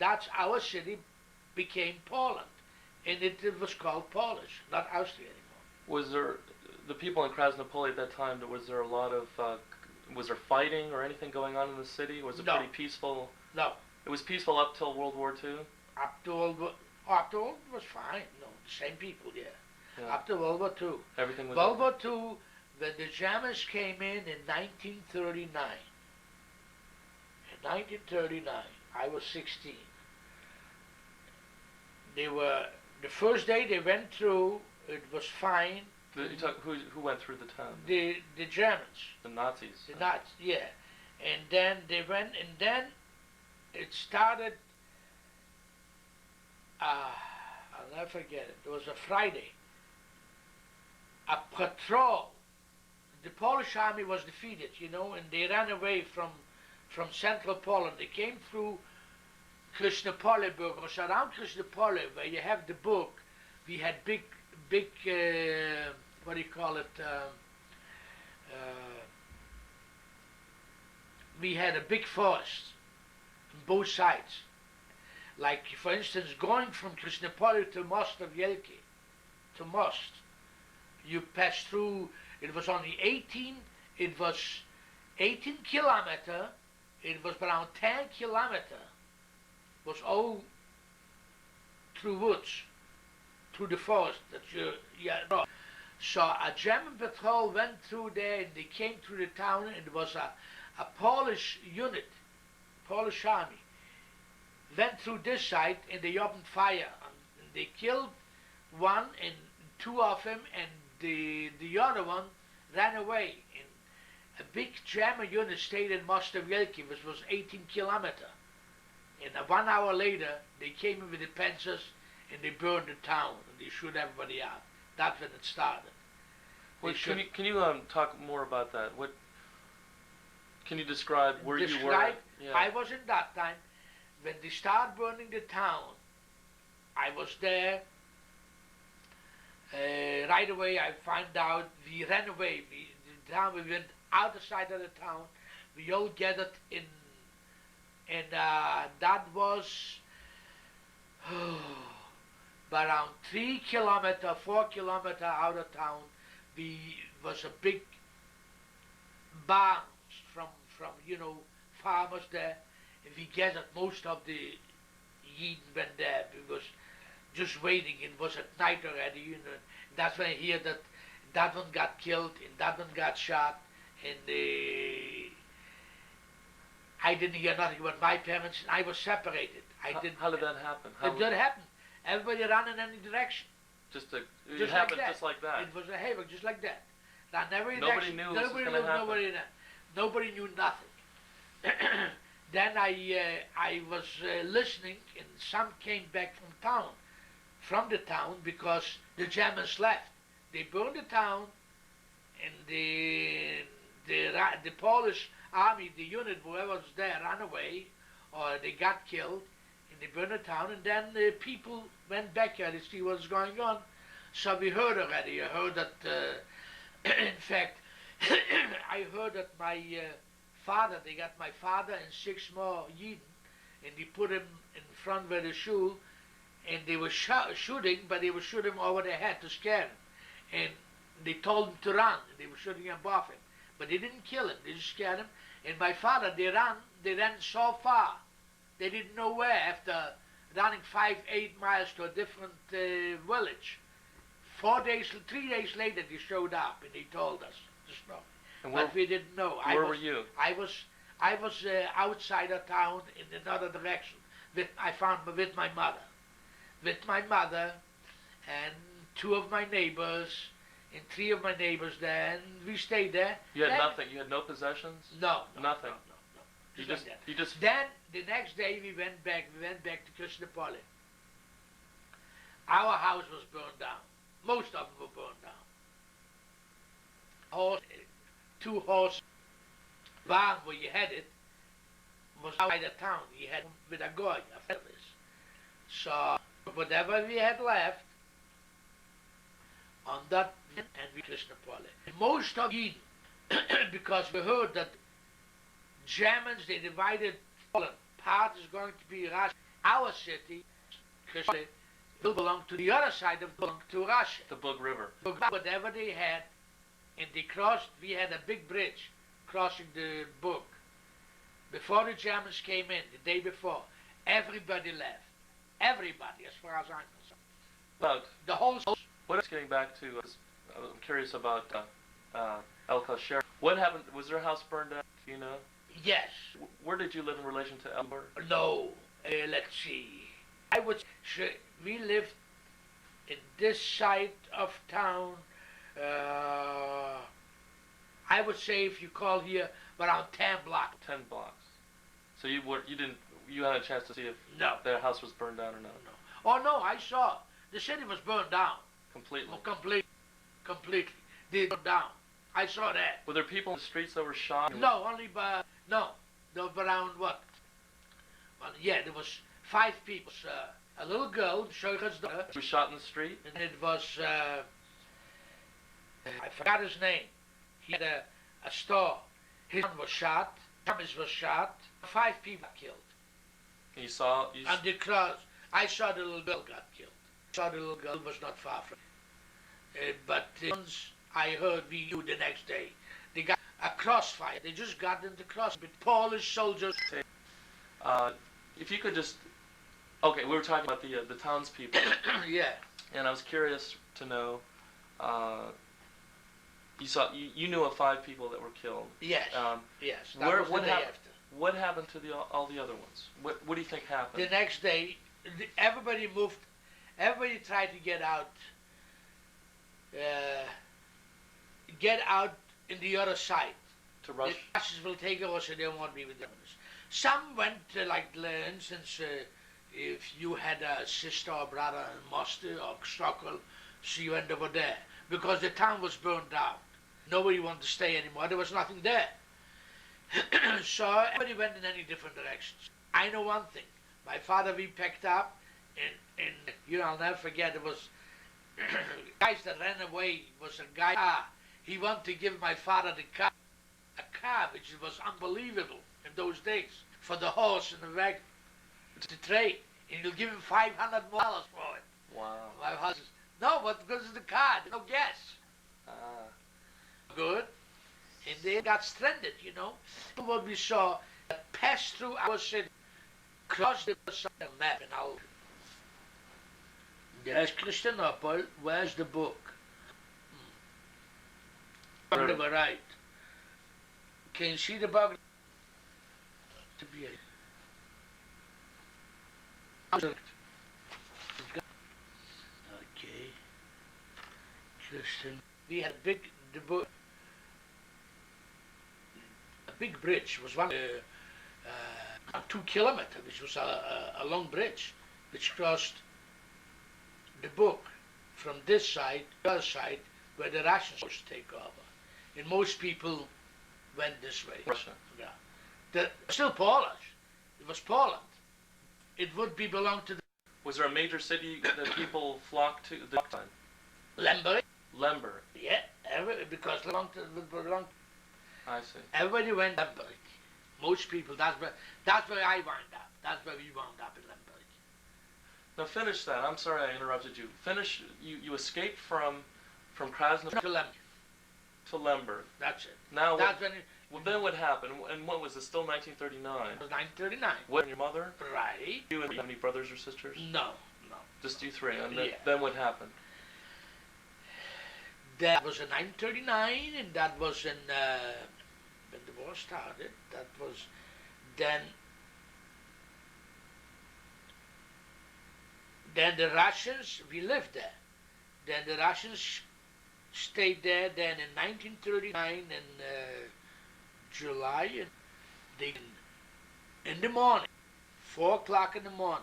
that's our city became Poland, and it was called Polish, not Austria anymore. Was there the people in Krasnopoli at that time? Was there a lot of was there fighting or anything going on in the city? Was it No. pretty peaceful? No. It was peaceful up till World War II. Up to World was fine. No, the same people, yeah. Yeah. Up to World War II. Everything was. World War II, when the Germans came in 1939. In 1939, I was 16. They were the first day they went through. It was fine. Who went through the town? The Germans. The Nazis. The Nazis, yeah. And then they went, and then it started. I'll never forget it. It was a Friday. A patrol. The Polish army was defeated, and they ran away from central Poland. They came through Krasnopoli, Burgos. Around Krasnopoli, where you have the book, we had big, what do you call it? We had a big forest on both sides. Like, for instance, going from Krasnopoli to Most of Wielkie, to Most, you pass through, it was only 18 kilometer, it was around 10 kilometer, was all through woods, through the forest that you. So a German patrol went through there, and they came through the town, and it was a Polish unit, Polish army, went through this side, and they opened fire, and they killed one and two of them, and the other one ran away. And a big German unit stayed in Mostowielki, which was 18 kilometer. And 1 hour later, they came in with the panzers, and they burned the town, and they shoot everybody out. That's when it started. Can you talk more about that? Can you describe where you were? Yeah. I was in that time. When they started burning the town, I was there. Right away, I found out we ran away. We went outside of the town. We all gathered in, and that was around 3 kilometer, 4 kilometer out of town. Was a big barns from farmers there. And we gathered most of the Yidden went there. We was just waiting. It was at night already, That's when I hear that one got killed and that one got shot. And I didn't hear nothing about my parents. And I was separated. How did that happen? It did happen. Everybody ran in any direction. It happened just like that. It was a havoc, just like that. Nobody knew this was going to happen. Nobody knew nothing. Then I was listening, and some came back from the town, because the Germans left. They burned the town, and the Polish army, the unit, whoever was there, ran away, or they got killed, and they burned the town, and then the people went back here to see what's going on. So we heard already. I heard that, in fact, I heard that my father, they got my father and 6 more Yidden, and they put him in front of the shul, and they were shooting, but they were shooting over their head to scare him. And they told him to run, and they were shooting above him. But they didn't kill him, they just scared him. And my father, they ran so far, they didn't know where, after running 5-8 miles to a different village. 3 days later, they showed up, and they told us the story. But we didn't know. Where were you? I was outside of town in another direction. With my mother. With my mother and 2 of my neighbors and 3 of my neighbors there, and we stayed there. You had nothing? You had no possessions? No. Nothing? No. Then, the next day, we went back to Krasnopoli. Our house was burned down. Most of them were burned down. 2 horses. Barn where you had it was outside the town. You had with a goy, a feathers. So whatever we had left on that, and we Krasnopoli. Most of Eden, because we heard that Germans, they divided Poland. Part is going to be Russia, our city, because it belonged to the other side of belonged to Russia. The Bug River. Whatever they had, and they crossed, we had a big bridge crossing the Bug. Before the Germans came in, the day before, everybody left. Everybody, as far as I'm concerned. But the whole. what is getting back to? I'm curious about El Kasher. What happened? Was their house burned down? Do you know? Yes. Where did you live in relation to Elmer? No. Let's see. I would say we lived in this side of town. I would say if you call here around 10 blocks. 10 blocks. So you had a chance to see if No. their house was burned down or not? No. Oh no, I saw. The city was burned down. Completely? Oh, completely. They burned down. I saw that. Were there people in the streets that were shot? No, only by, no. There were around what? Well, yeah, there was 5 people. A little girl, Shoicher's daughter. Who was shot in the street? And it was, I forgot his name. He had a store. His son was shot. Thomas was shot. 5 people got killed. You saw? And the cross. I saw the little girl got killed. I saw the little girl was not far from but the ones I heard we knew the next day. They got a crossfire. They just got into cross with Polish soldiers. If you could just... Okay, we were talking about the townspeople. Yeah. And I was curious to know... You knew of 5 people that were killed. Yes. Yes. What happened to all the other ones? What do you think happened? The next day, everybody moved. Everybody tried to get out. Get out in the other side. To Russia? The Russians will take over, so they won't be with them. Some went like, for instance, if you had a sister or brother in Mostar or Stockholm, so you went over there. Because the town was burned down. Nobody wanted to stay anymore. There was nothing there. So everybody went in any different directions. I know one thing. My father, we packed up, and I'll never forget, there was guys that ran away. Was a guy, he wanted to give my father a car, which was unbelievable in those days, for the horse and the wagon to trade. And he'll give him $500 more for it. Wow. My father says, no, but because of the car, no gas. Good. And they got stranded, What we saw, passed through our city, crossed the map, and out. There's Christianople, where's the book? On the right. Can you see the bug? Okay. Christian. We had a big bridge. Was one 2 kilometers, which was a long bridge, which crossed the Bug from this side to the other side, where the Russians was to take over. And most people went this way. Russia. Yeah. Still Polish. It was Poland. It would belong to the... Was there a major city that people flocked to the time? Lemberg. Yeah, because it belonged to... I see. Everybody went to Lemberg. Most people, that's where I wound up. That's where we wound up in Lemberg. Now finish that. I'm sorry I interrupted you. Finish. You escaped from Krasnodar to Lemberg. That's it. Now that's then what happened? And what was it? Still 1939? It was 1939. What, and your mother? Right. You have any brothers or sisters? No. Just you 3. And Yeah. then what happened? That was in 1939, and that was in when the war started. That was then the Russians. We lived there. Then the Russians stayed there. Then in 1939 in July, and they in the morning, 4 o'clock in the morning,